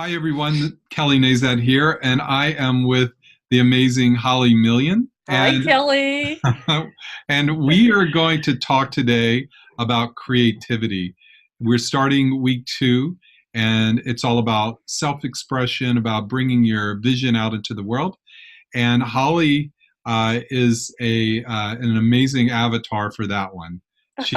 Hi, everyone. Kelly Nazat here, and I am with the amazing Holly Million. Hi, And, Kelly. and we are going to talk today about creativity. We're starting week two, and it's all about self expression, about bringing your vision out into the world. And Holly is an amazing avatar for that one. She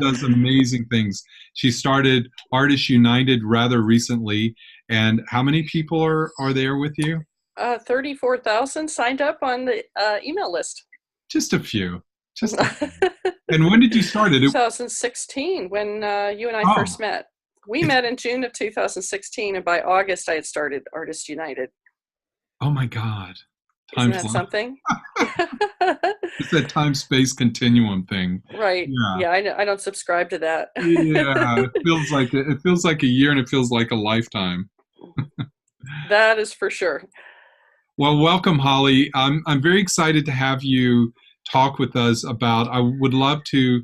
does amazing things. She started Artists United rather recently. And how many people are there with you? 34,000 signed up on the email list. Just a few. Just a few. And when did you start it? 2016, when you and I Oh, first met. We it's met in June of 2016, and by August, I had started Artists United. oh my God. Isn't Time that flies. something? It's that time space continuum thing. Right. Yeah. Yeah, I don't subscribe to that. Yeah. It feels like a year and it feels like a lifetime. That is for sure. Well, welcome, Holly. I'm very excited to have you talk with us about. I would love to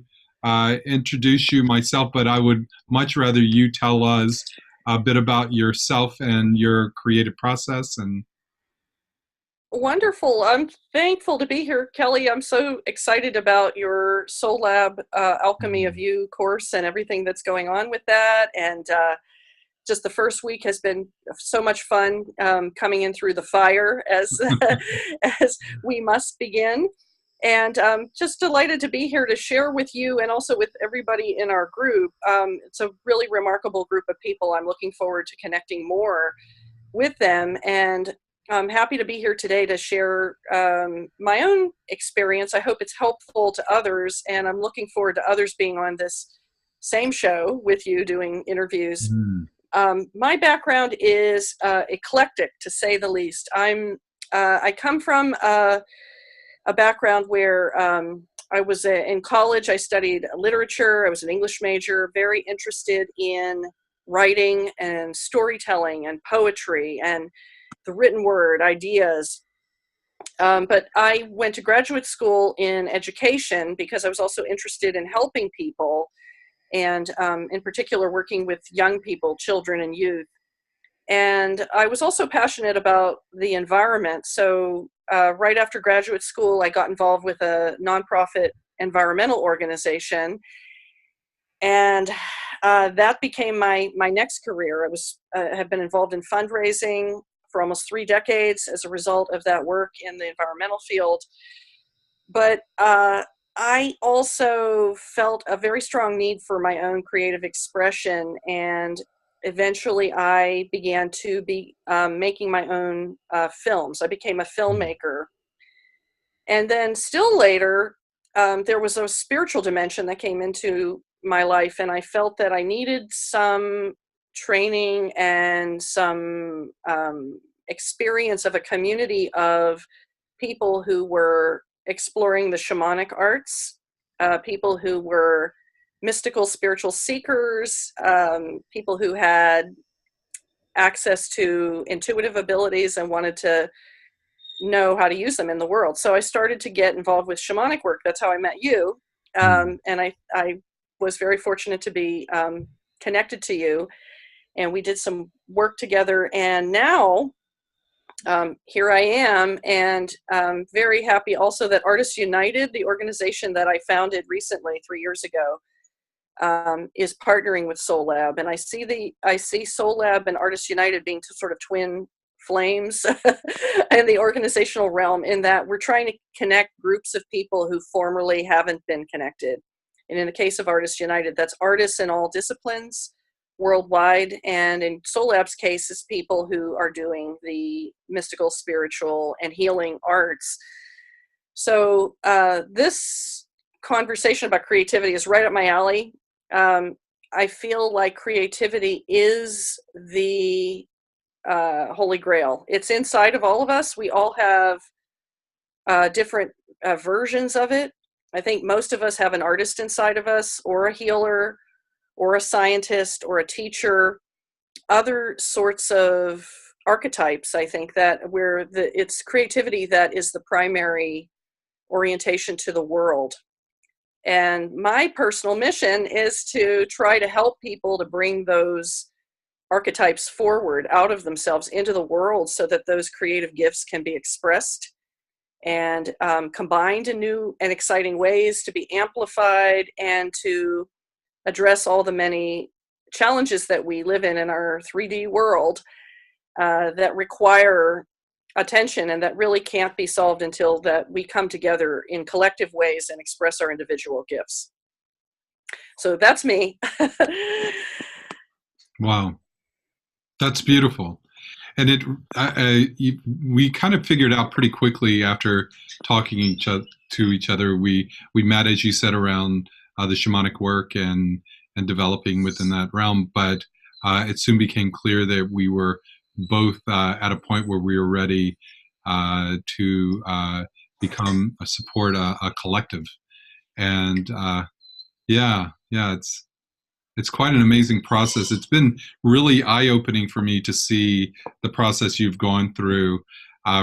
introduce you myself, but I would much rather you tell us a bit about yourself and your creative process. And Wonderful. I'm thankful to be here, Kelly. I'm so excited about your Soullab Alchemy of You course and everything that's going on with that. And just the first week has been so much fun, coming in through the fire as as we must begin. And just delighted to be here to share with you and also with everybody in our group. It's a really remarkable group of people. I'm looking forward to connecting more with them. And I'm happy to be here today to share my own experience. I hope it's helpful to others, and I'm looking forward to others being on this same show with you doing interviews. Mm. My background is eclectic, to say the least. I come from a background where I was in college. I studied literature. I was an English major, very interested in writing and storytelling and poetry and the written word, ideas. But I went to graduate school in education because I was also interested in helping people and, in particular, working with young people, children, and youth. And I was also passionate about the environment. So, right after graduate school, I got involved with a nonprofit environmental organization. And that became my next career. I have been involved in fundraising for almost 3 decades as a result of that work in the environmental field. But I also felt a very strong need for my own creative expression, and eventually I began to be making my own films. I became a filmmaker. And then still later, there was a spiritual dimension that came into my life, and I felt that I needed some training and some experience of a community of people who were exploring the shamanic arts, people who were mystical spiritual seekers, people who had access to intuitive abilities and wanted to know how to use them in the world. So I started to get involved with shamanic work. That's how I met you. Mm. And I was very fortunate to be connected to you. And we did some work together. And now here I am, and very happy also that Artists United, the organization that I founded recently 3 years ago, is partnering with Soullab. And I see Soullab and Artists United being sort of twin flames in the organizational realm, in that we're trying to connect groups of people who formerly haven't been connected. And in the case of Artists United, that's artists in all disciplines worldwide. And in Soullab's case, it's people who are doing the mystical, spiritual, and healing arts. So this conversation about creativity is right up my alley. Um, I feel like creativity is the holy grail. It's inside of all of us. We all have different versions of it. I think most of us have an artist inside of us, or a healer, or a scientist, or a teacher, other sorts of archetypes. I think that where it's creativity that is the primary orientation to the world. And my personal mission is to try to help people to bring those archetypes forward out of themselves into the world so that those creative gifts can be expressed and combined in new and exciting ways, to be amplified and to address all the many challenges that we live in our 3D world that require attention and that really can't be solved until that we come together in collective ways and express our individual gifts. So that's me. Wow, that's beautiful. And we kind of figured out pretty quickly after talking to each other. We met, as you said, around the shamanic work and developing within that realm. But it soon became clear that we were both at a point where we were ready to become a collective. And yeah, it's quite an amazing process. It's been really eye-opening for me to see the process you've gone through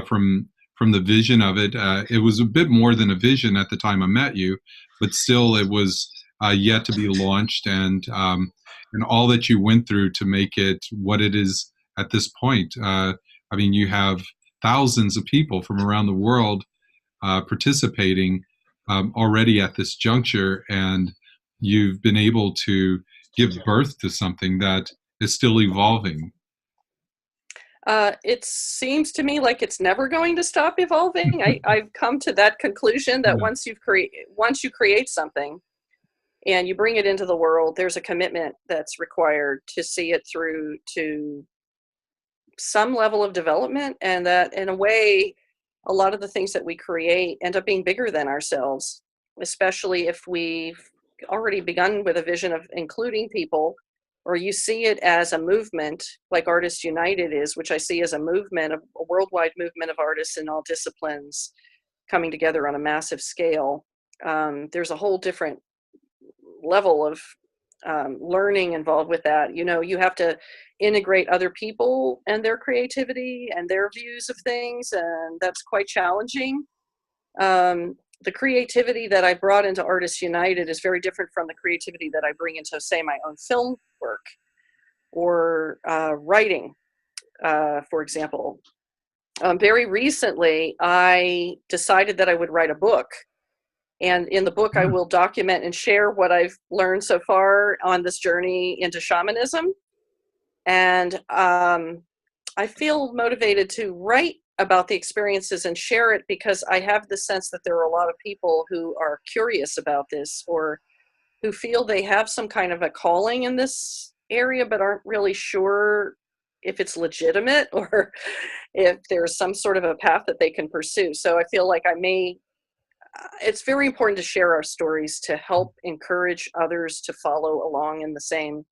from the vision of it. It was a bit more than a vision at the time I met you, but still, it was yet to be launched, and all that you went through to make it what it is at this point. I mean, you have thousands of people from around the world participating already at this juncture, and you've been able to give birth to something that is still evolving. It seems to me like it's never going to stop evolving. I've come to that conclusion that Yeah. once you create something and you bring it into the world, there's a commitment that's required to see it through to some level of development, and that in a way, a lot of the things that we create end up being bigger than ourselves, especially if we've already begun with a vision of including people, or you see it as a movement like Artists United is, which I see as a movement, a worldwide movement of artists in all disciplines coming together on a massive scale. There's a whole different level of learning involved with that. You know, you have to integrate other people and their creativity and their views of things, and that's quite challenging. The creativity that I brought into Artists United is very different from the creativity that I bring into, say, my own film work or writing, for example. Very recently, I decided that I would write a book. And in the book, I will document and share what I've learned so far on this journey into shamanism. And I feel motivated to write about the experiences and share it because I have the sense that there are a lot of people who are curious about this, or who feel they have some kind of a calling in this area but aren't really sure if it's legitimate or if there's some sort of a path that they can pursue. So I feel like it's very important to share our stories to help encourage others to follow along in the same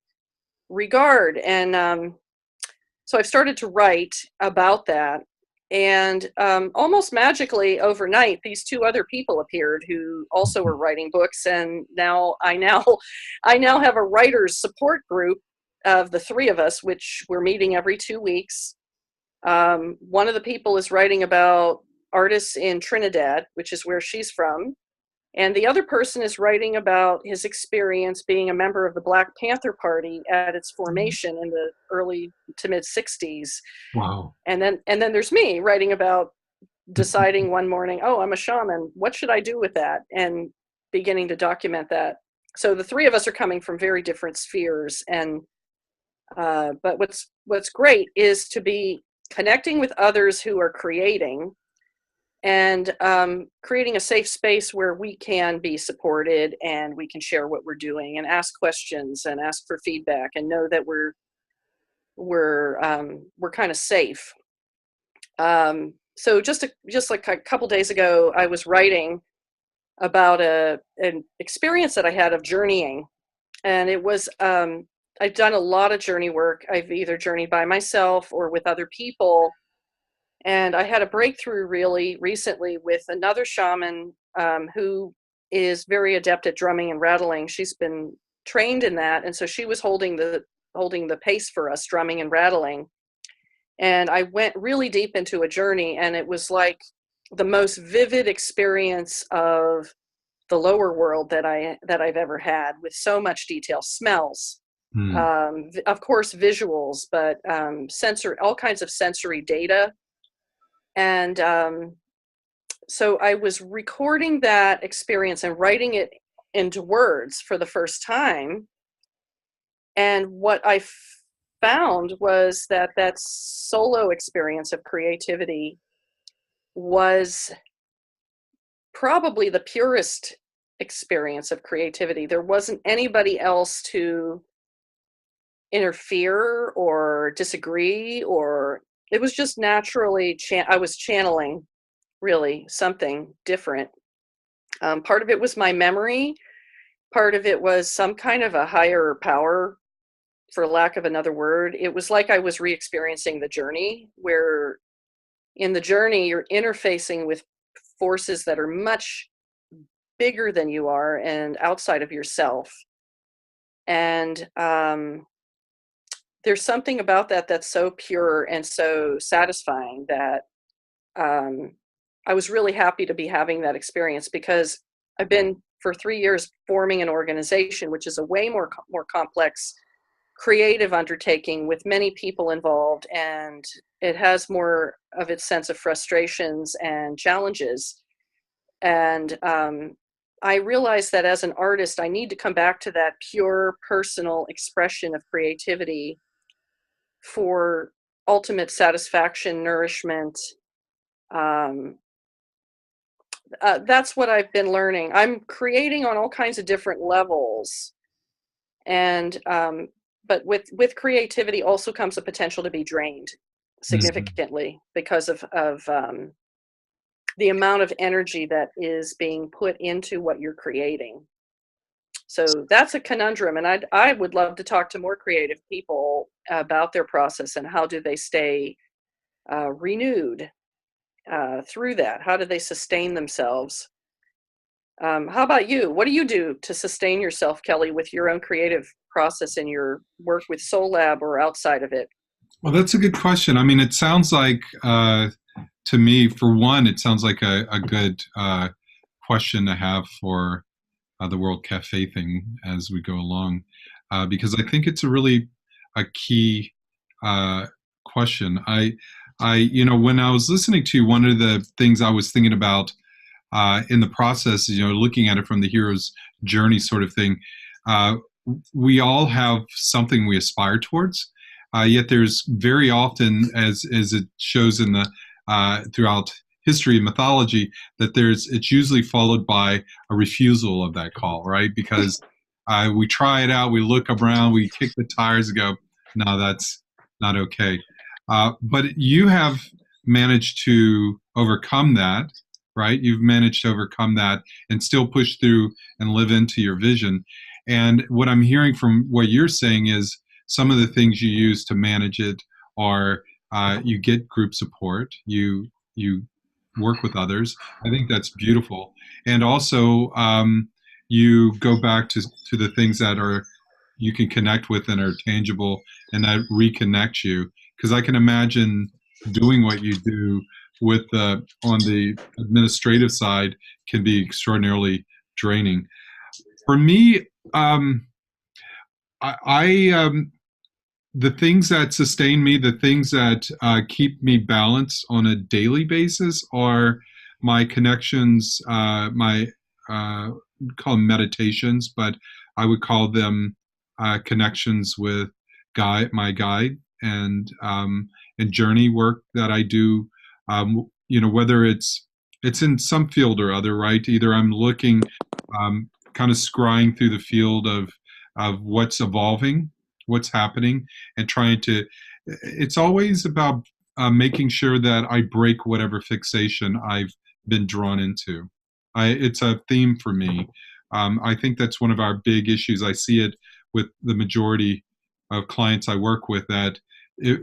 regard. And so I've started to write about that. And almost magically overnight, these two other people appeared who also were writing books. And I now have a writers support group of the three of us, which we're meeting every 2 weeks. One of the people is writing about artists in Trinidad, which is where she's from. And the other person is writing about his experience being a member of the Black Panther Party at its formation in the early to mid 60s. Wow. And then there's me writing about deciding one morning, oh, I'm a shaman. What should I do with that? And beginning to document that. So the three of us are coming from very different spheres. And but what's great is to be connecting with others who are creating, and creating a safe space where we can be supported and we can share what we're doing and ask questions and ask for feedback and know that we're kind of safe. So just like a couple days ago, I was writing about an experience that I had of journeying, and it was I've done a lot of journey work. I've either journeyed by myself or with other people. And I had a breakthrough really recently with another shaman who is very adept at drumming and rattling. She's been trained in that, and so she was holding the pace for us, drumming and rattling. And I went really deep into a journey, and it was like the most vivid experience of the lower world that I've ever had, with so much detail, smells, Hmm. Of course, visuals, but all kinds of sensory data. And so I was recording that experience and writing it into words for the first time. And what I found was that that solo experience of creativity was probably the purest experience of creativity. There wasn't anybody else to interfere or disagree, or it was just naturally I was channeling really something different. Part of it was my memory, part of it was some kind of a higher power, for lack of another word. It was like I was re-experiencing the journey, where in the journey you're interfacing with forces that are much bigger than you are and outside of yourself. And there's something about that that's so pure and so satisfying that um, I was really happy to be having that experience, because I've been for 3 years forming an organization, which is a way more complex creative undertaking with many people involved, and it has more of its sense of frustrations and challenges. And I realized that as an artist, I need to come back to that pure personal expression of creativity for ultimate satisfaction, nourishment. Um, that's what I've been learning. I'm creating on all kinds of different levels, and but with creativity also comes a potential to be drained Mhm. significantly because of the amount of energy that is being put into what you're creating. So that's a conundrum, and I would love to talk to more creative people about their process and how do they stay renewed through that. How do they sustain themselves? How about you? What do you do to sustain yourself, Kelly, with your own creative process in your work with Soullab or outside of it? Well, that's a good question. I mean, it sounds like, to me, for one, it sounds like a good question to have for the World Cafe thing as we go along, because I think it's a really a key uh, question. When I was listening to you, one of the things I was thinking about in the process, looking at it from the hero's journey sort of thing, uh, we all have something we aspire towards. Yet there's very often, as it shows in the throughout history and mythology, that it's usually followed by a refusal of that call, right? Because we try it out, we look around, we kick the tires, and go, no, that's not okay. But you have managed to overcome that, right? You've managed to overcome that and still push through and live into your vision. And what I'm hearing from what you're saying is some of the things you use to manage it are you get group support, you work with others. I think that's beautiful, and also you go back to the things that are you can connect with and are tangible, and that reconnect you. Because I can imagine doing what you do with on the administrative side can be extraordinarily draining. For me, um, I the things that sustain me, the things that keep me balanced on a daily basis are my connections, my call them meditations, but I would call them connections with my guide, and journey work that I do. Whether it's in some field or other, right? Either I'm looking, kind of scrying through the field of what's evolving, what's happening, and trying to. It's always about making sure that I break whatever fixation I've been drawn into. It's a theme for me. I think that's one of our big issues. I see it with the majority of clients I work with, that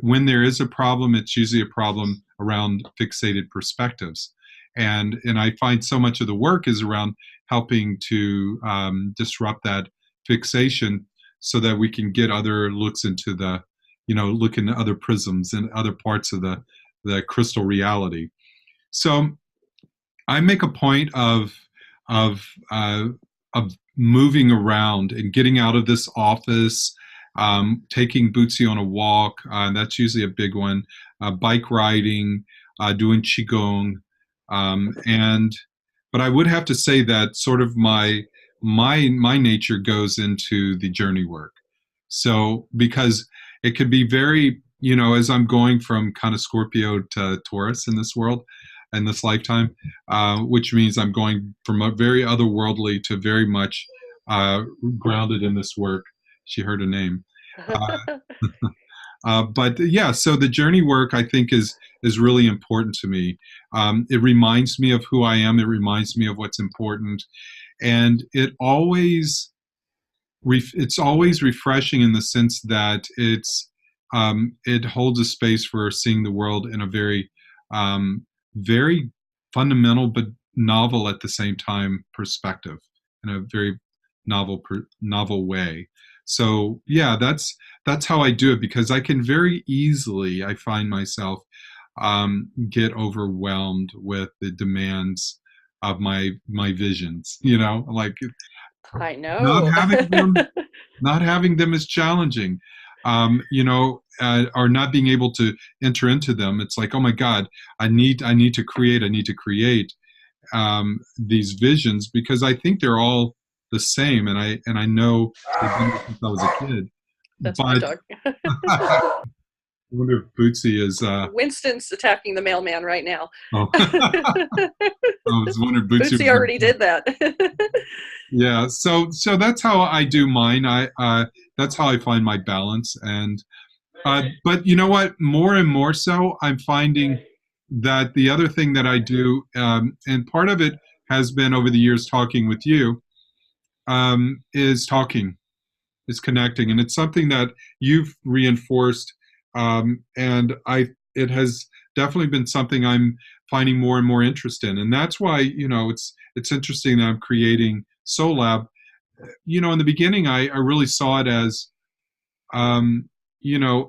when there is a problem, it's usually a problem around fixated perspectives. And I find so much of the work is around helping to disrupt that fixation so that we can get other looks into look into other prisms and other parts of the crystal reality. So I make a point of of moving around and getting out of this office, taking Bootsy on a walk, that's usually a big one, bike riding, doing Qigong. And but I would have to say that sort of my nature goes into the journey work. So because it could be very, as I'm going from kind of Scorpio to Taurus in this world, in this lifetime, which means I'm going from a very otherworldly to very much grounded in this work. She heard a name. But yeah, so the journey work I think is really important to me. It reminds me of who I am. It reminds me of what's important, and it's always refreshing in the sense that it holds a space for seeing the world in a very fundamental but novel at the same time perspective, in a very novel way. So yeah, that's how I do it, because I can very easily, I find myself get overwhelmed with the demands of my visions. Like I not know. having them not having them is challenging. Or not being able to enter into them. It's like, oh my God, I need to create these visions, because I think they're all the same, and I know they've been there since I was a kid. That's my But dog. I wonder if Bootsy is. Winston's attacking the mailman right now. Oh, I was wondering if Bootsy Bootsy was already going. did that. Yeah, so that's how I do mine. That's how I find my balance. And but you know what? More and more so, I'm finding that the other thing that I do, and part of it has been over the years talking with you, is talking, is connecting, and it's something that you've reinforced, and it has definitely been something I'm finding more and more interest in, and that's why it's interesting that I'm creating Soullab. In the beginning, I really saw it um,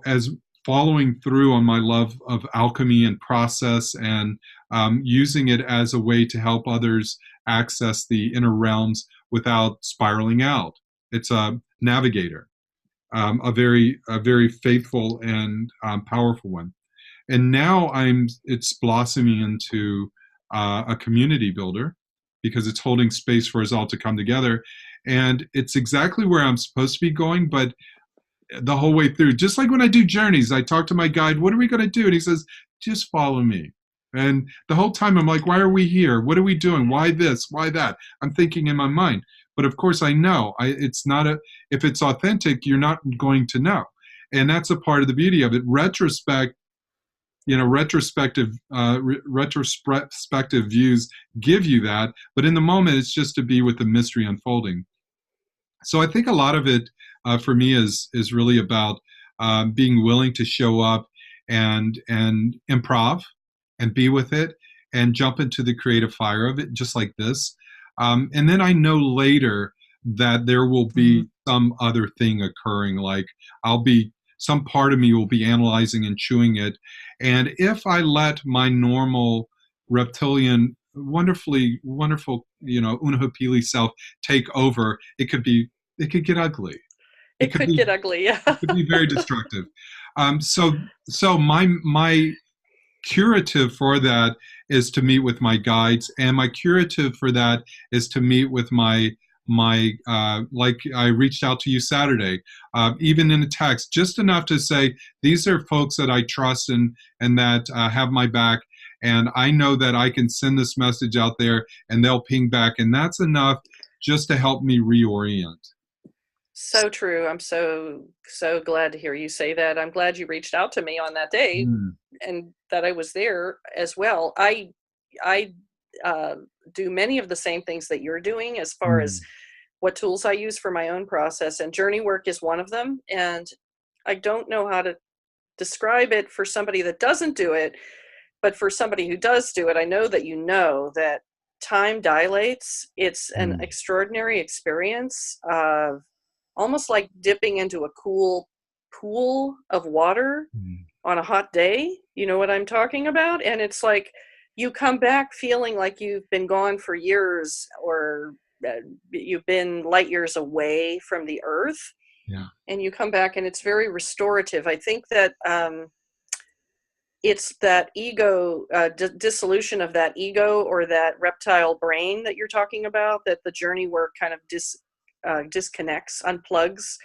as following through on my love of alchemy and process, and using it as a way to help others access the inner realms without spiraling out. It's a navigator, a very faithful and powerful one. And now it's blossoming into a community builder, because it's holding space for us all to come together. And it's exactly where I'm supposed to be going, but the whole way through. Just like when I do journeys, I talk to my guide, what are we going to do? And he says, just follow me. And the whole time I'm like, why are we here? What are we doing? Why this? Why that? I'm thinking in my mind. But of course I know it's not if it's authentic, you're not going to know. And that's a part of the beauty of it. Retrospective views give you that. But in the moment, it's just to be with the mystery unfolding. So I think a lot of it for me is really about being willing to show up and improv and be with it and jump into the creative fire of it, just like this. And then I know later that there will be some other thing occurring. Like some part of me will be analyzing and chewing it. And if I let my normal reptilian, wonderfully wonderful, Unahapili self take over, it could get ugly. It It could could be get ugly. Yeah. it could be very destructive. So my curative for that is to meet with my guides, and my curative for that is to meet with my like I reached out to you Saturday, even in a text, just enough to say these are folks that I trust and that have my back, and I know that I can send this message out there and they'll ping back, and that's enough just to help me reorient. So true. I'm so glad to hear you say that. I'm glad you reached out to me on that day Mm, and that I was there as well. I do many of the same things that you're doing as far as mm, what tools I use for my own process, and journey work is one of them. And I don't know how to describe it for somebody that doesn't do it, but for somebody who does do it, I know that you know that time dilates. It's an mm, extraordinary experience of almost like dipping into a cool pool of water mm. on a hot day. You know what I'm talking about? And it's like you come back feeling like you've been gone for years, or you've been light years away from the earth. Yeah. and you come back and it's very restorative. I think that it's that ego, dissolution of that ego or that reptile brain that you're talking about, that the journey work kind of disconnects, unplugs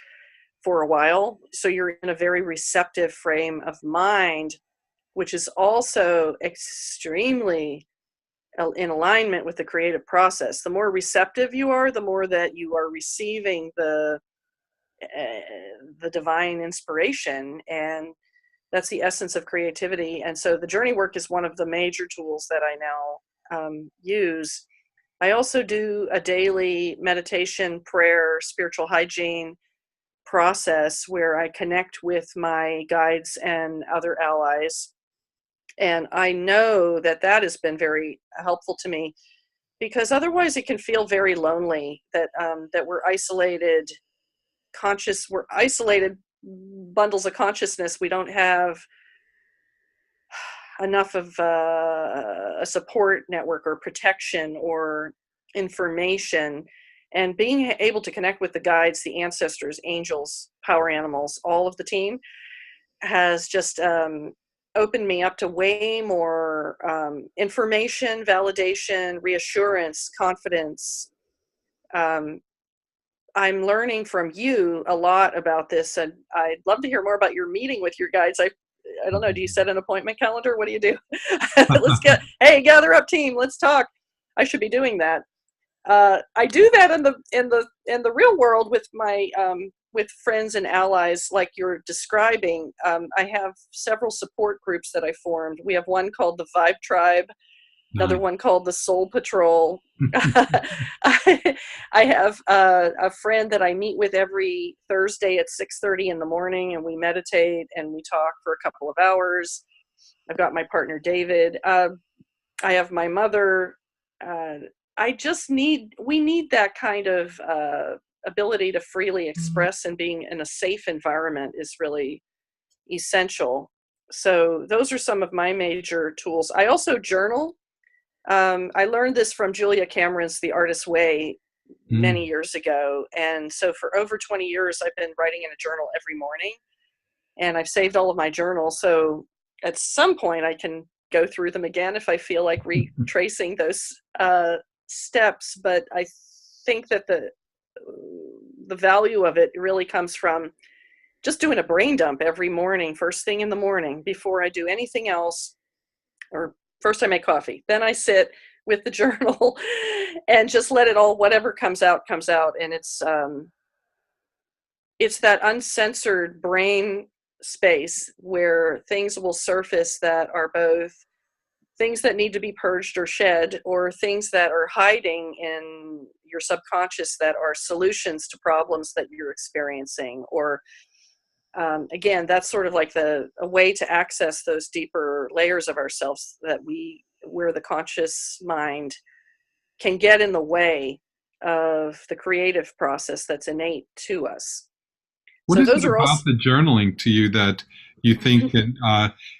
for a while. So you're in a very receptive frame of mind, which is also extremely in alignment with the creative process. The more receptive you are, the more that you are receiving the divine inspiration, and that's the essence of creativity. And so the journey work is one of the major tools that I now use. I also do a daily meditation, prayer, spiritual hygiene process where I connect with my guides and other allies. And I know that that has been very helpful to me, because otherwise it can feel very lonely, that that we're isolated we're isolated bundles of consciousness. We don't have enough of a support network or protection or information. And being able to connect with the guides, the ancestors, angels, power animals, all of the team has just opened me up to way more information, validation, reassurance, confidence. Um, I'm learning from you a lot about this, and I'd love to hear more about your meeting with your guides. I don't know. Do you set an appointment calendar? What do you do? Hey, gather up, team. Let's talk. I should be doing that. I do that in the real world with my with friends and allies, like you're describing. I have several support groups that I formed. We have one called the Vibe Tribe, another Nice. one called the Soul Patrol. I have a friend that I meet with every Thursday at 6:30 in the morning, and we meditate and we talk for a couple of hours. I've got my partner David. I have my mother. We need that kind of ability to freely express, and being in a safe environment is really essential. So those are some of my major tools. I also journal. I learned this from Julia Cameron's The Artist's Way many Mm. years ago. And so for over 20 years, I've been writing in a journal every morning, and I've saved all of my journals. So at some point I can go through them again if I feel like retracing those steps. But I think that the value of it really comes from just doing a brain dump every morning, first thing in the morning, before I do anything else. Or first I make coffee, then I sit with the journal and just let it all, whatever comes out, comes out. And it's that uncensored brain space where things will surface that are both things that need to be purged or shed, or things that are hiding in your subconscious that are solutions to problems that you're experiencing. Or again, that's sort of like a way to access those deeper layers of ourselves where the conscious mind can get in the way of the creative process that's innate to us. What So is it those are about also, the journaling to you that you think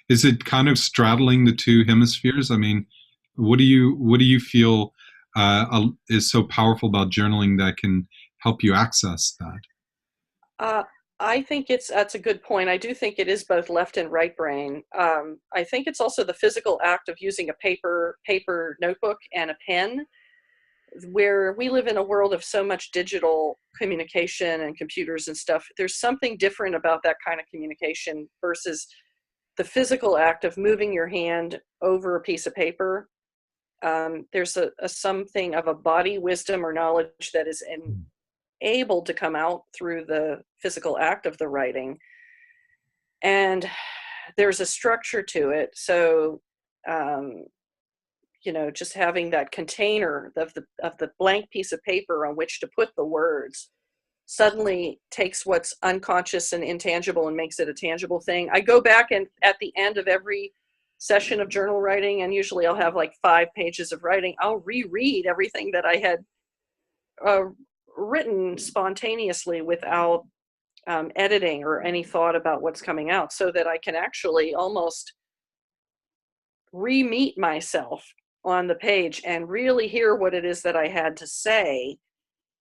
is it kind of straddling the two hemispheres? I mean, what do you feel is so powerful about journaling that can help you access that? uh, I think that's a good point. I do think it is both left and right brain. I think it's also the physical act of using a paper notebook and a pen, where we live in a world of so much digital communication and computers and stuff. There's something different about that kind of communication versus the physical act of moving your hand over a piece of paper. There's a something of a body wisdom or knowledge that is able to come out through the physical act of the writing. And there's a structure to it. So um, just having that container of the blank piece of paper on which to put the words suddenly takes what's unconscious and intangible and makes it a tangible thing. I go back, and at the end of every session of journal writing, and usually I'll have like 5 pages of writing, I'll reread everything that I had uh, written spontaneously without editing or any thought about what's coming out, so that I can actually almost re-meet myself on the page and really hear what it is that I had to say.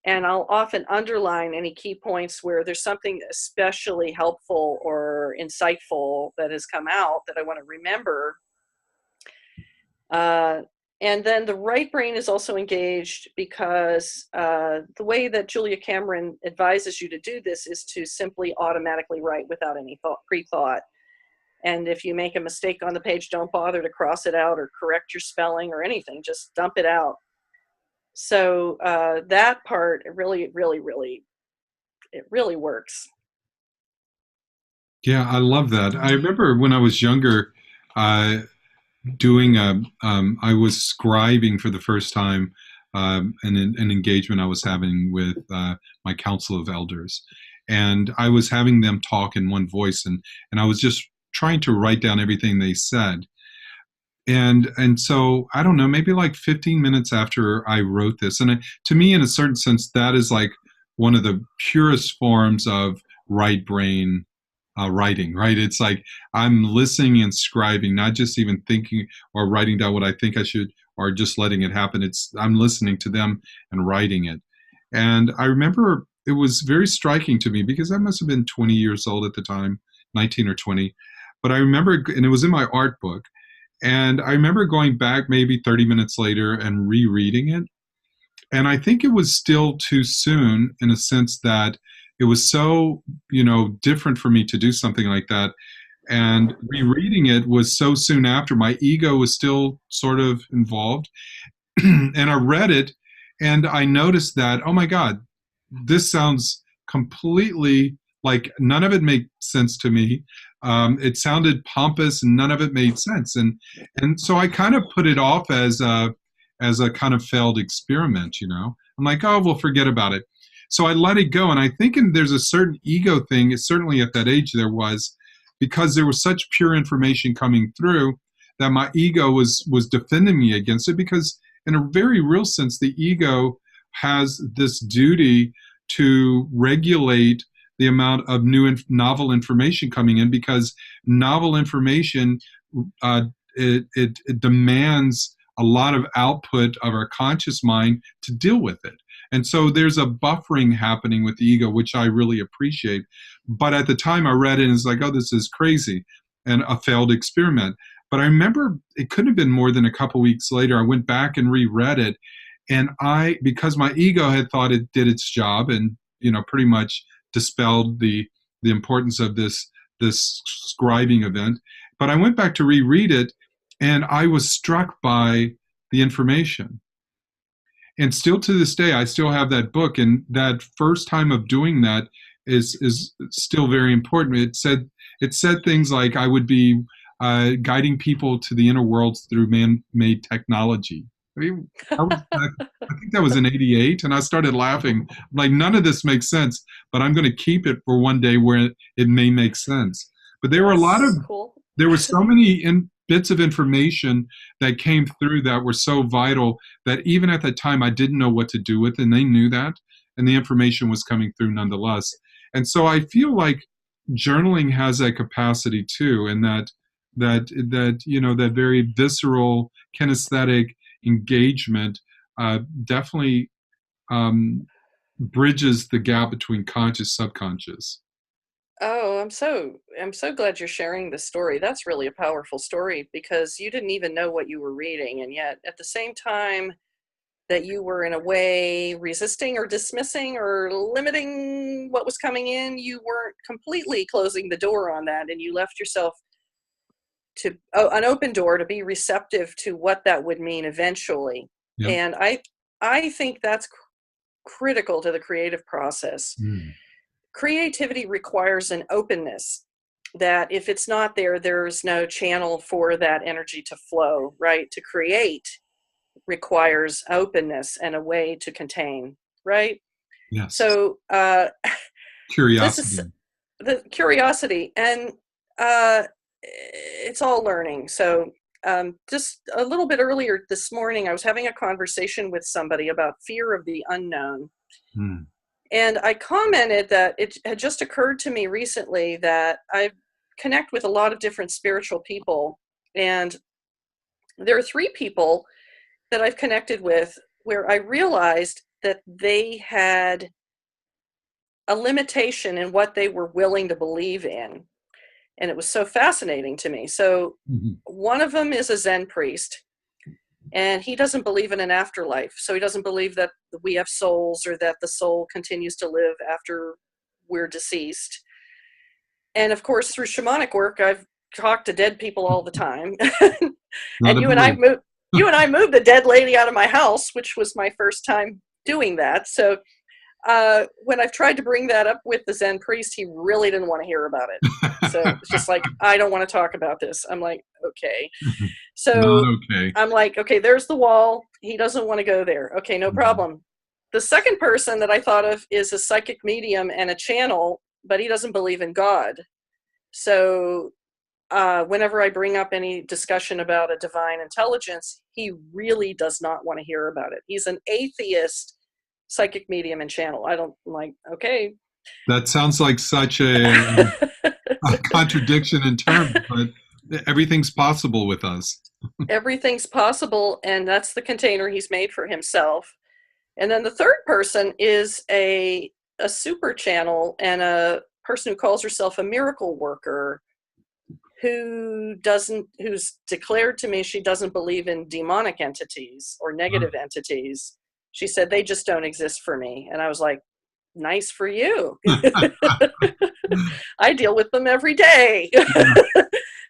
And I'll often underline any key points where there's something especially helpful or insightful that has come out that I want to remember. Uh, and then the right brain is also engaged because the way that Julia Cameron advises you to do this is to simply automatically write without any pre-thought. And if you make a mistake on the page, don't bother to cross it out or correct your spelling or anything. Just dump it out. So that part it really works. Yeah, I love that. I remember when I was younger, uh, doing I was scribing for the first time, an engagement I was having with my council of elders, and I was having them talk in one voice, and I was just trying to write down everything they said. And so I don't know, maybe like 15 minutes after I wrote this, and to me, in a certain sense, that is like one of the purest forms of right brain writing, right? It's like I'm listening and scribing, not just even thinking or writing down what I think I should, or just letting it happen. It's I'm listening to them and writing it. And I remember it was very striking to me because I must have been 20 years old at the time, 19 or 20. But I remember, and it was in my art book. And I remember going back maybe 30 minutes later and rereading it. And I think it was still too soon in a sense that it was so, different for me to do something like that. And rereading it was so soon after. My ego was still sort of involved. And I read it and I noticed that, oh my God, this sounds completely like none of it made sense to me. It sounded pompous and none of it made sense. And so I kind of put it off as a kind of failed experiment, I'm like, oh, we'll forget about it. So I let it go. And I think there's a certain ego thing, certainly at that age there was, because there was such pure information coming through that my ego was defending me against it, because in a very real sense, the ego has this duty to regulate the amount of new novel information coming in, because novel information, it demands a lot of output of our conscious mind to deal with it. And so there's a buffering happening with the ego, which I really appreciate. But at the time I read it and it's like, oh, this is crazy and a failed experiment. But I remember it couldn't have been more than a couple weeks later, I went back and reread it. And because my ego had thought it did its job and, pretty much dispelled the importance of this scribing event. But I went back to reread it and I was struck by the information. And still to this day, I still have that book. And that first time of doing that is still very important. It said things like I would be guiding people to the inner worlds through man-made technology. I mean, I think that was in '88, and I started laughing. I'm like, none of this makes sense, but I'm going to keep it for one day where it may make sense. But there were a lot of cool. There were so many bits of information that came through that were so vital that even at that time I didn't know what to do with, and they knew that, and the information was coming through nonetheless. And so I feel like journaling has that capacity too, and that that very visceral kinesthetic engagement definitely bridges the gap between conscious subconscious. Oh, I'm so glad you're sharing this story. That's really a powerful story because you didn't even know what you were reading, and yet at the same time that you were in a way resisting or dismissing or limiting what was coming in, you weren't completely closing the door on that, and you left yourself to an open door to be receptive to what that would mean eventually. Yep. And I think that's critical to the creative process. Mm. Creativity requires an openness that if it's not there, there's no channel for that energy to flow, right? To create requires openness and a way to contain, right? Yes. So Curiosity. this is the curiosity, and it's all learning. So just a little bit earlier this morning, I was having a conversation with somebody about fear of the unknown. Mm. And I commented that it had just occurred to me recently that I connect with a lot of different spiritual people. And there are 3 people that I've connected with where I realized that they had a limitation in what they were willing to believe in. And it was so fascinating to me. So Mhm. one of them is a Zen priest, and he doesn't believe in an afterlife. So he doesn't believe that we have souls or that the soul continues to live after we're deceased. And of course, through shamanic work, I've talked to dead people all the time. Not And a belief. you and I moved a dead lady out of my house, which was my first time doing that. So when I've tried to bring that up with the Zen priest, he really didn't want to hear about it. So it's just like, I don't want to talk about this. I'm like, okay. Not So okay. I'm like, okay, there's the wall. He doesn't want to go there. Okay, no Mhm. problem. The second person that I thought of is a psychic medium and a channel, but he doesn't believe in God. So whenever I bring up any discussion about a divine intelligence, he really does not want to hear about it. He's an atheist psychic medium and channel. I don't like, okay. That sounds like such a contradiction in terms, but everything's possible with us. Everything's possible, and that's the container he's made for himself. And then the third person is a super channel and a person who calls herself a miracle worker who's declared to me she doesn't believe in demonic entities or negative entities. She said they just don't exist for me. And I was like, nice for you. I deal with them every day. Yeah.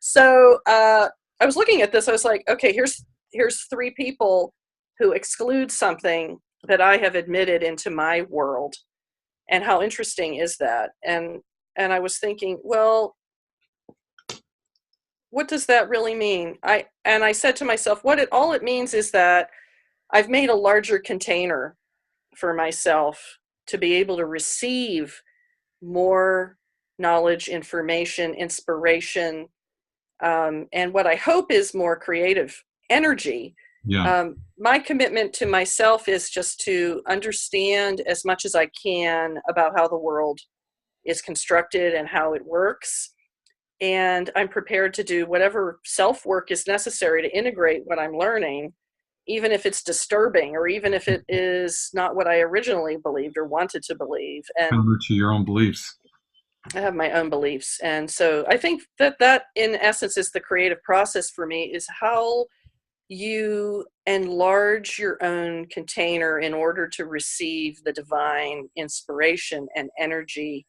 So I was looking at this. I was like, okay, here's three people who exclude something that I have admitted into my world, and how interesting is that? And I was thinking, well, what does that really mean? I said to myself, all it means is that I've made a larger container for myself to be able to receive more knowledge, information, inspiration, and what I hope is more creative energy. Yeah. My commitment to myself is just to understand as much as I can about how the world is constructed and how it works. And I'm prepared to do whatever self work is necessary to integrate what I'm learning, even if it's disturbing or even if it is not what I originally believed or wanted to believe. And Counter to your own beliefs. I have my own beliefs. And so I think that in essence is the creative process for me, is how you enlarge your own container in order to receive the divine inspiration and energy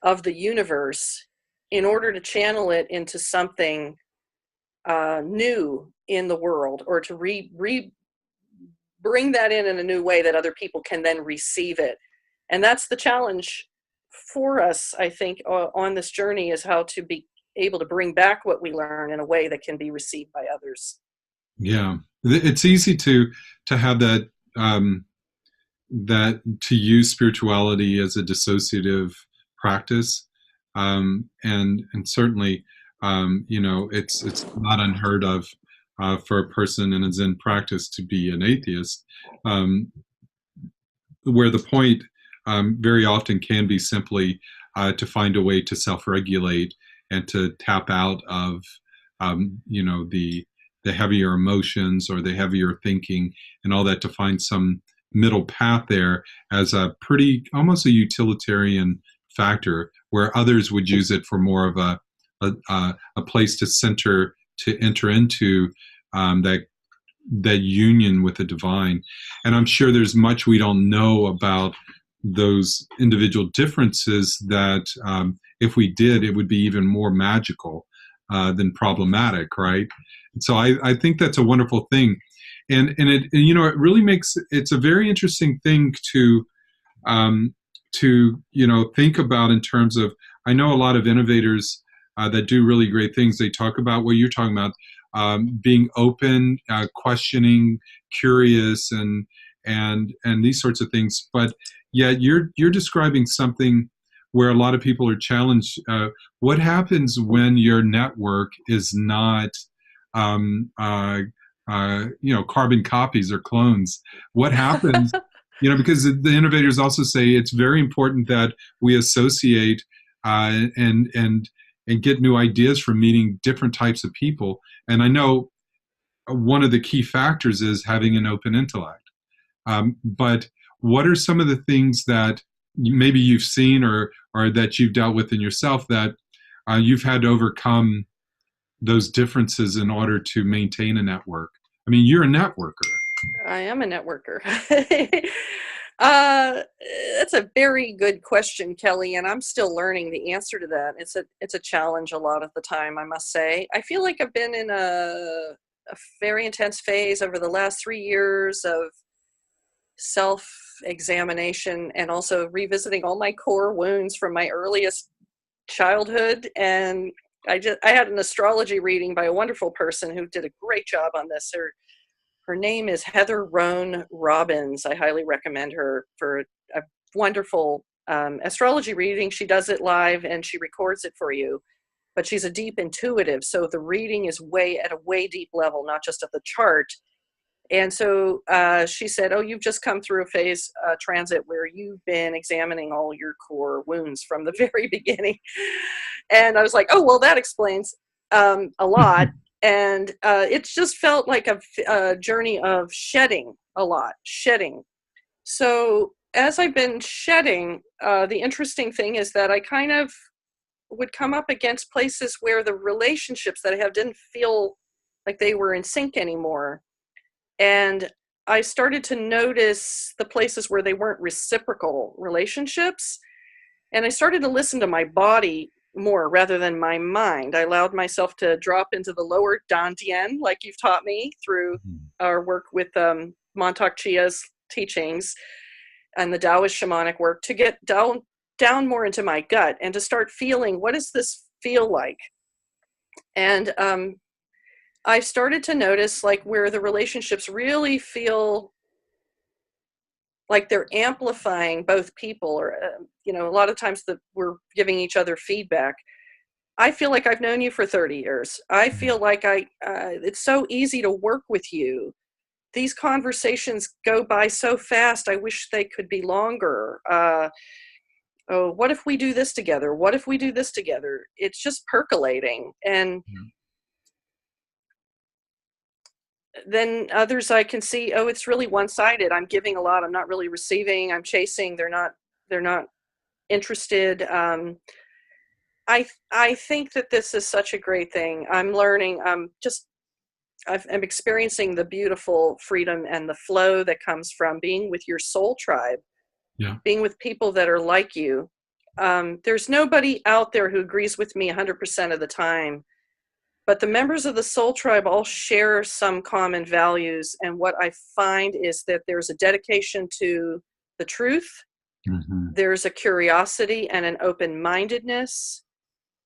of the universe, in order to channel it into something new in the world, or to bring that in a new way that other people can then receive it. And that's the challenge for us, I think, on this journey, is how to be able to bring back what we learn in a way that can be received by others. Yeah, it's easy to have that that to use spirituality as a dissociative practice, and certainly, it's not unheard of for a person in a Zen practice to be an atheist, um, where the point very often can be simply to find a way to self-regulate and to tap out of the heavier emotions or the heavier thinking and all that, to find some middle path there as a pretty almost a utilitarian factor, where others would use it for more of a place to enter into that union with the divine. And I'm sure there's much we don't know about those individual differences that, if we did, it would be even more magical than problematic, right? And so I think that's a wonderful thing. And it really makes, it's a very interesting thing um, to think about in terms of, I know a lot of innovators that do really great things. They talk about what you're talking about, being open, questioning, curious, and these sorts of things. But yet you're describing something where a lot of people are challenged. What happens when your network is not um, carbon copies or clones? What happens? Because the innovators also say it's very important that we associate and get new ideas from meeting different types of people. And I know one of the key factors is having an open intellect. But what are some of the things that maybe you've seen or that you've dealt with in yourself that you've had to overcome those differences in order to maintain a network? I mean, you're a networker. I am a networker. That's a very good question, Kelly, and I'm still learning the answer to that. It's a challenge a lot of the time, I must say. I feel like I've been in a very intense phase over the last 3 years of self-examination and also revisiting all my core wounds from my earliest childhood. And I had an astrology reading by a wonderful person who did a great job on this. Her name is Heather Roan Robbins. I highly recommend her for a wonderful astrology reading. She does it live and she records it for you. But she's a deep intuitive, so the reading is at a way deep level, not just of the chart. And so she said, "Oh, you've just come through a phase transit where you've been examining all your core wounds from the very beginning." And I was like, "Oh, well, that explains a lot." And it just felt like a journey of shedding a lot, shedding. So as I've been shedding, the interesting thing is that I kind of would come up against places where the relationships that I have didn't feel like they were in sync anymore. And I started to notice the places where they weren't reciprocal relationships. And I started to listen to my body more rather than my mind. I allowed myself to drop into the lower dantian, like you've taught me through our work with Montauk Chia's teachings and the Taoist shamanic work, to get down more into my gut and to start feeling, what does this feel like? And I started to notice like where the relationships really feel like they're amplifying both people, or a lot of times that we're giving each other feedback. I feel like I've known you for 30 years. I feel like it's so easy to work with you. These conversations go by so fast. I wish they could be longer. Oh, what if we do this together? What if we do this together? It's just percolating. And then others I can see, oh, it's really one-sided. I'm giving a lot. I'm not really receiving. I'm chasing. They're not interested. I think that this is such a great thing. I'm learning. I'm experiencing the beautiful freedom and the flow that comes from being with your soul tribe, being with people that are like you. There's nobody out there who agrees with me 100% of the time, but the members of the soul tribe all share some common values. And what I find is that there's a dedication to the truth. Mm-hmm. There's a curiosity and an open-mindedness.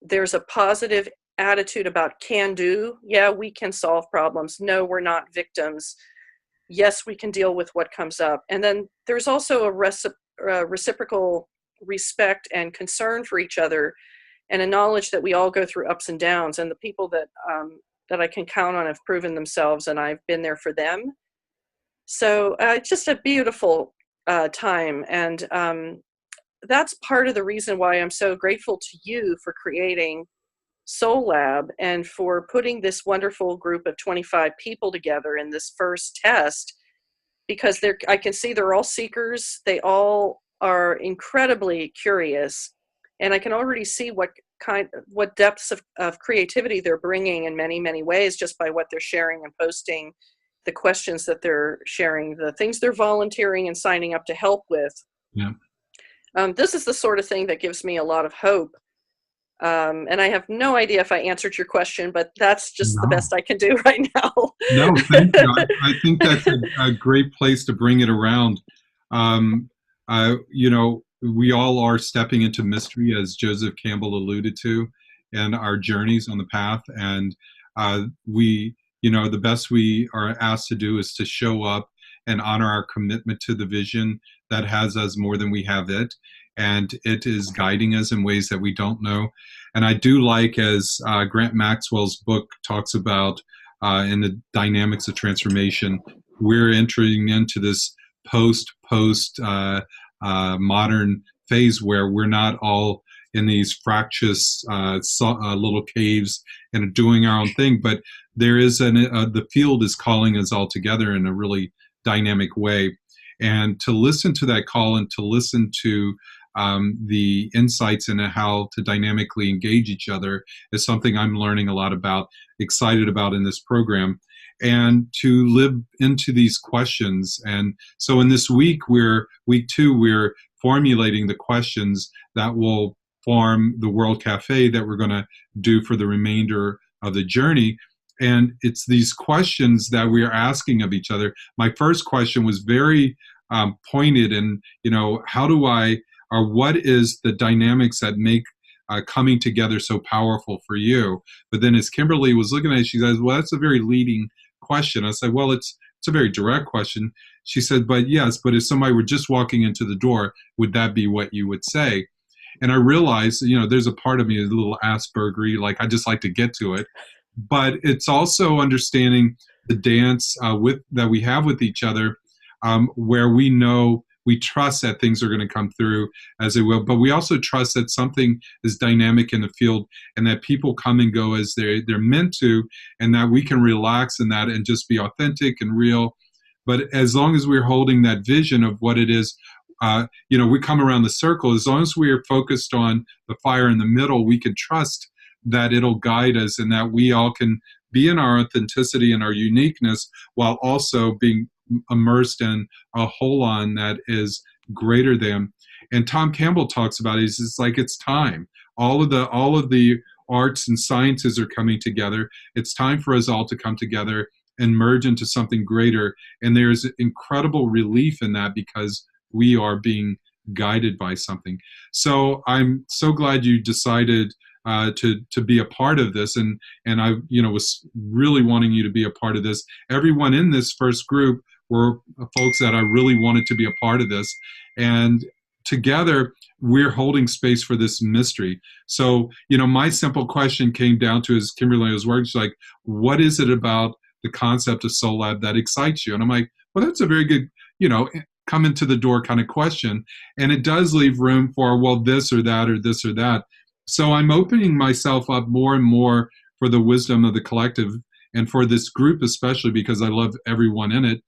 There's a positive attitude about can do. Yeah, we can solve problems. No, we're not victims. Yes, we can deal with what comes up. And then there's also a reciprocal respect and concern for each other, and a knowledge that we all go through ups and downs. And the people that I can count on have proven themselves, and I've been there for them. So it's just a beautiful time. And that's part of the reason why I'm so grateful to you for creating Soullab and for putting this wonderful group of 25 people together in this first test, because I can see they're all seekers. They all are incredibly curious, and I can already see what depths of creativity they're bringing in many, many ways, just by what they're sharing and posting, the questions that they're sharing, the things they're volunteering and signing up to help with. Yeah. This is the sort of thing that gives me a lot of hope. And I have no idea if I answered your question, but that's just the best I can do right now. No, thank you. I think that's a great place to bring it around. We all are stepping into mystery, as Joseph Campbell alluded to, and our journeys on the path. And the best we are asked to do is to show up and honor our commitment to the vision that has us more than we have it. And it is guiding us in ways that we don't know. And I do like, as Grant Maxwell's book talks about in the dynamics of transformation, we're entering into this post modern phase where we're not all in these fractious little caves and doing our own thing, but there is the field is calling us all together in a really dynamic way. And to listen to that call and to listen to the insights and how to dynamically engage each other is something I'm learning a lot about, excited about in this program, and to live into these questions. And so in this week 2, we're formulating the questions that will form the World Cafe that we're going to do for the remainder of the journey. And it's these questions that we are asking of each other. My first question was very pointed, and how do I, or what is the dynamics that make coming together so powerful for you? But then as Kimberly was looking at it, she says, well, that's a very leading question. I said, well, it's a very direct question. She said, but yes, but if somebody were just walking into the door, would that be what you would say? And I realized, there's a part of me, a little Aspergery, like I just like to get to it. But it's also understanding the dance that we have with each other, where we know, we trust that things are going to come through as they will, but we also trust that something is dynamic in the field and that people come and go as they're meant to, and that we can relax in that and just be authentic and real. But as long as we're holding that vision of what it is, we come around the circle. As long as we are focused on the fire in the middle, we can trust that it'll guide us and that we all can be in our authenticity and our uniqueness while also being immersed in a whole on that is greater than. And Tom Campbell talks about it. It's like, it's time. All of the arts and sciences are coming together. It's time for us all to come together and merge into something greater. And there's incredible relief in that because we are being guided by something. So I'm so glad you decided to be a part of this, and I was really wanting you to be a part of this. Everyone in this first group were folks that I really wanted to be a part of this, and together we're holding space for this mystery. So my simple question came down to, as Kimberly was working, she's like, what is it about the concept of Soullab that excites you? And I'm like, well, that's a very good come into the door kind of question, and it does leave room for, well, this or that or this or that. So I'm opening myself up more and more for the wisdom of the collective, and for this group especially, because I love everyone in it,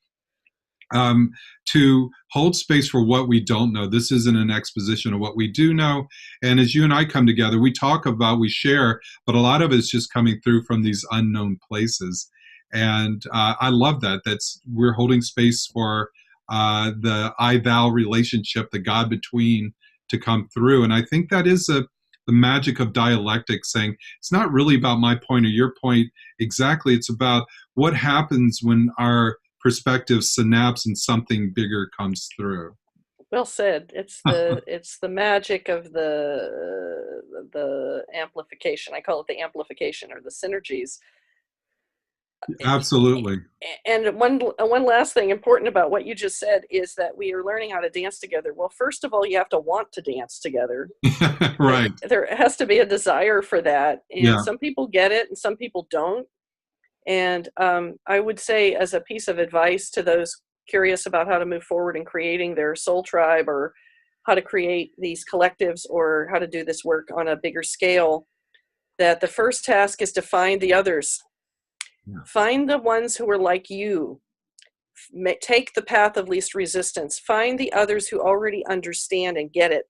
to hold space for what we don't know. This isn't an exposition of what we do know. And as you and I come together, we talk about, we share, but a lot of it's just coming through from these unknown places. And I love that. We're holding space for the I-thou relationship, the God between, to come through. And I think that is the magic of dialectic, saying it's not really about my point or your point exactly. It's about what happens when our perspective synapse and something bigger comes through. Well said. It's the magic of the amplification. I call it the amplification or the synergies. Absolutely. And one last thing important about what you just said is that we are learning how to dance together. Well, first of all, you have to want to dance together. Right. There has to be a desire for that. And yeah. Some people get it and some people don't. And I would say, as a piece of advice to those curious about how to move forward in creating their soul tribe, or how to create these collectives, or how to do this work on a bigger scale, that the first task is to find the others. Yeah. Find the ones who are like you. Take the path of least resistance. Find the others who already understand and get it,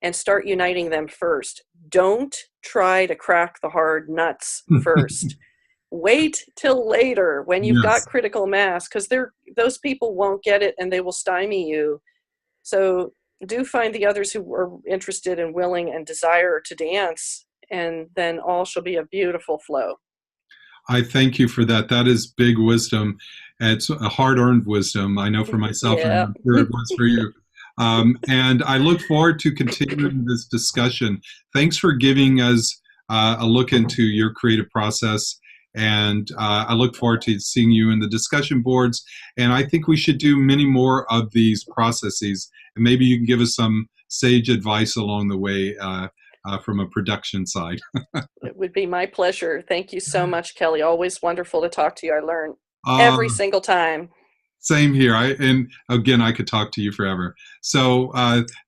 and start uniting them first. Don't try to crack the hard nuts first. Wait till later when you've got critical mass, because those people won't get it and they will stymie you. So do find the others who are interested and willing and desire to dance, and then all shall be a beautiful flow. I thank you for that. That is big wisdom. It's a hard-earned wisdom, I know, for myself, and I'm sure it was for you. And I look forward to continuing this discussion. Thanks for giving us a look into your creative process. And I look forward to seeing you in the discussion boards. And I think we should do many more of these processes. And maybe you can give us some sage advice along the way from a production side. It would be my pleasure. Thank you so much, Kelly. Always wonderful to talk to you. I learn every single time. Same here. And again, I could talk to you forever. So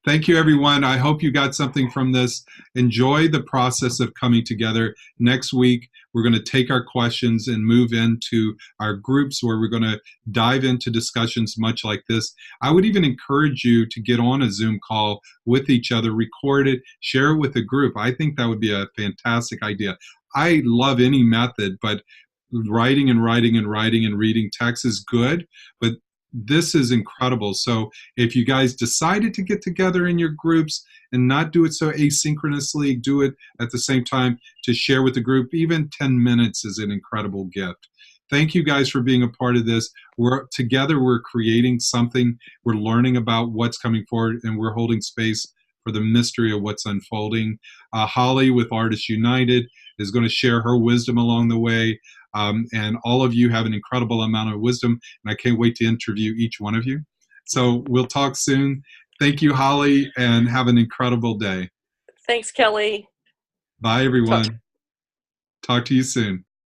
thank you, everyone. I hope you got something from this. Enjoy the process of coming together. Next week, we're going to take our questions and move into our groups where we're going to dive into discussions much like this. I would even encourage you to get on a Zoom call with each other, record it, share it with a group. I think that would be a fantastic idea. I love any method, but writing and writing and writing and reading text is good, but this is incredible. So if you guys decided to get together in your groups and not do it so asynchronously, do it at the same time to share with the group, even 10 minutes is an incredible gift. Thank you guys for being a part of this. We're together, we're creating something, we're learning about what's coming forward, and we're holding space for the mystery of what's unfolding. Holly with Artists United is going to share her wisdom along the way. And all of you have an incredible amount of wisdom, and I can't wait to interview each one of you. So we'll talk soon. Thank you, Holly, and have an incredible day. Thanks, Kelly. Bye, everyone. Talk to you soon.